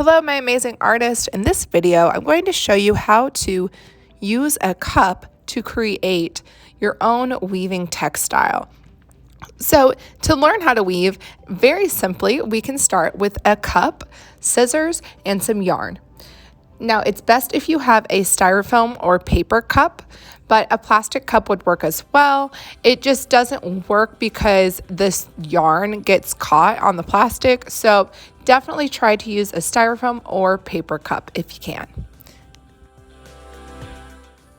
Hello, my amazing artist. In this video, I'm going to show you how to use a cup to create your own weaving textile. So to learn how to weave, very simply, we can start with a cup, scissors, and some yarn. Now, it's best if you have a styrofoam or paper cup, but a plastic cup would work as well. It just doesn't work because this yarn gets caught on the plastic. So definitely try to use a styrofoam or paper cup if you can.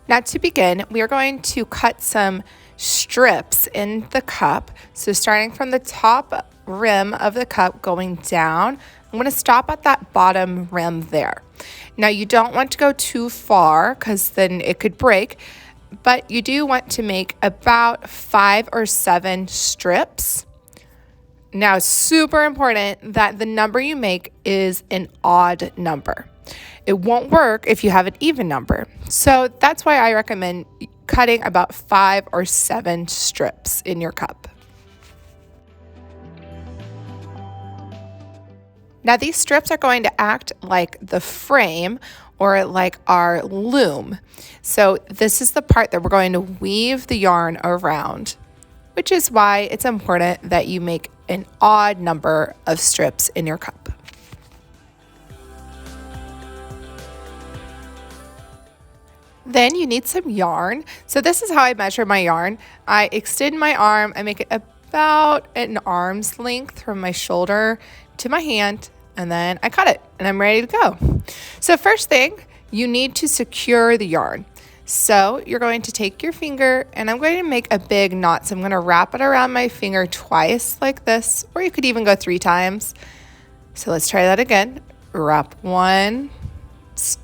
Now to begin, we are going to cut some strips in the cup. So starting from the top rim of the cup going down, I'm going to stop at that bottom rim there. Now you don't want to go too far because then it could break, but you do want to make about 5 or 7 strips. Now it's super important that the number you make is an odd number. It won't work if you have an even number. So that's why I recommend cutting about 5 or 7 strips in your cup. Now these strips are going to act like the frame or like our loom. So this is the part that we're going to weave the yarn around, which is why it's important that you make an odd number of strips in your cup. Then you need some yarn. So this is how I measure my yarn. I extend my arm, I make it about an arm's length from my shoulder to my hand, and then I cut it and I'm ready to go. So first thing, you need to secure the yarn. So you're going to take your finger and I'm going to make a big knot. So I'm going to wrap it around my finger twice like this, or you could even go 3 times. So let's try that again. Wrap once,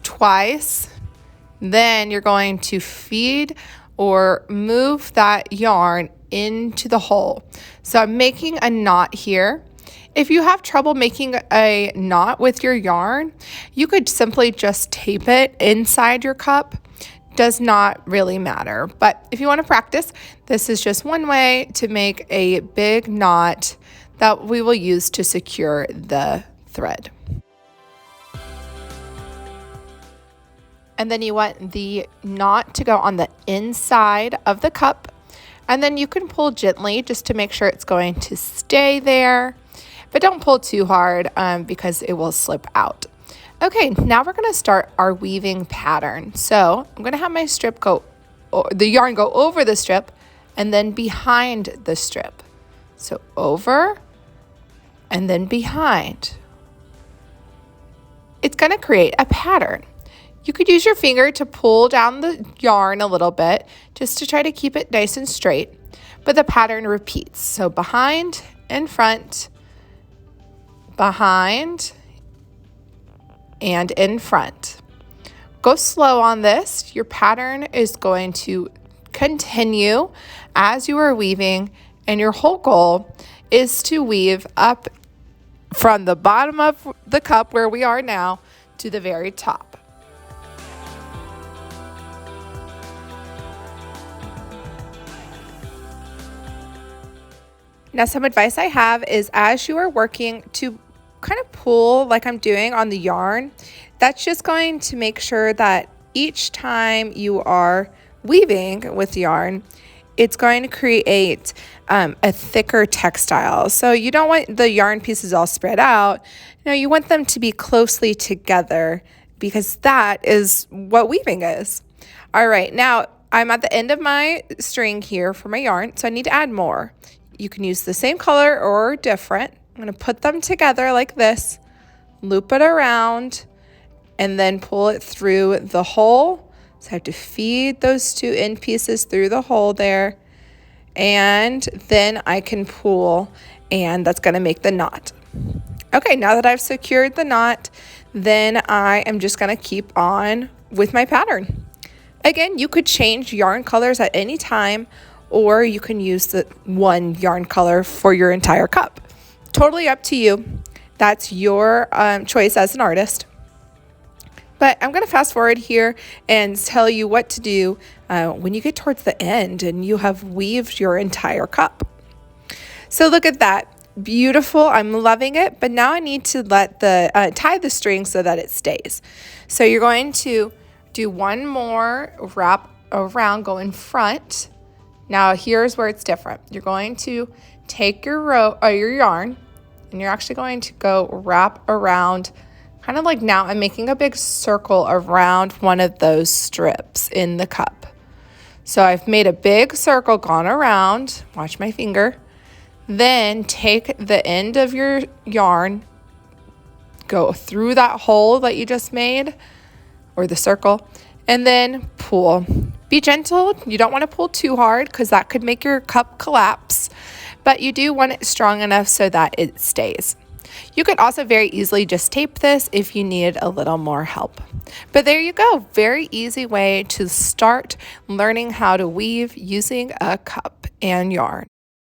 twice. Then you're going to feed or move that yarn into the hole. So I'm making a knot here. If you have trouble making a knot with your yarn, you could simply just tape it inside your cup. Does not really matter. But if you want to practice, this is just one way to make a big knot that we will use to secure the thread. And then you want the knot to go on the inside of the cup. And then you can pull gently just to make sure it's going to stay there. But don't pull too hard because it will slip out. Okay, now we're going to start our weaving pattern. So I'm going to have my strip the yarn go over the strip and then behind the strip. So over and then behind. It's going to create a pattern. You could use your finger to pull down the yarn a little bit just to try to keep it nice and straight, but the pattern repeats. So behind and front, behind and in front. Go slow on this. Your pattern is going to continue as you are weaving, and your whole goal is to weave up from the bottom of the cup where we are now to the very top. Now, some advice I have is as you are working to kind of pull like I'm doing on the yarn, that's just going to make sure that each time you are weaving with yarn, it's going to create a thicker textile. So you don't want the yarn pieces all spread out. No, you want them to be closely together because that is what weaving is. All right, now I'm at the end of my string here for my yarn, so I need to add more. You can use the same color or different. I'm going to put them together like this, loop it around, and then pull it through the hole. So I have to feed those 2 end pieces through the hole there, and then I can pull, and that's going to make the knot. Okay, now that I've secured the knot, then I am just going to keep on with my pattern. Again, you could change yarn colors at any time, or you can use the one yarn color for your entire cup. Totally up to you. That's your choice as an artist. But I'm going to fast forward here and tell you what to do when you get towards the end and you have weaved your entire cup. So look at that. beautiful. I'm loving it. But now I need to let the tie the string so that it stays. So you're going to do one more wrap around, go in front. Now here's where it's different. You're going to take your your yarn, and you're actually going to go wrap around, kind of like now I'm making a big circle around one of those strips in the cup. So I've made a big circle, gone around, watch my finger. Then take the end of your yarn, go through that hole that you just made, or the circle, and then pull. Be gentle. You don't want to pull too hard because that could make your cup collapse, but you do want it strong enough so that it stays. You could also very easily just tape this if you needed a little more help. But there you go. Very easy way to start learning how to weave using a cup and yarn.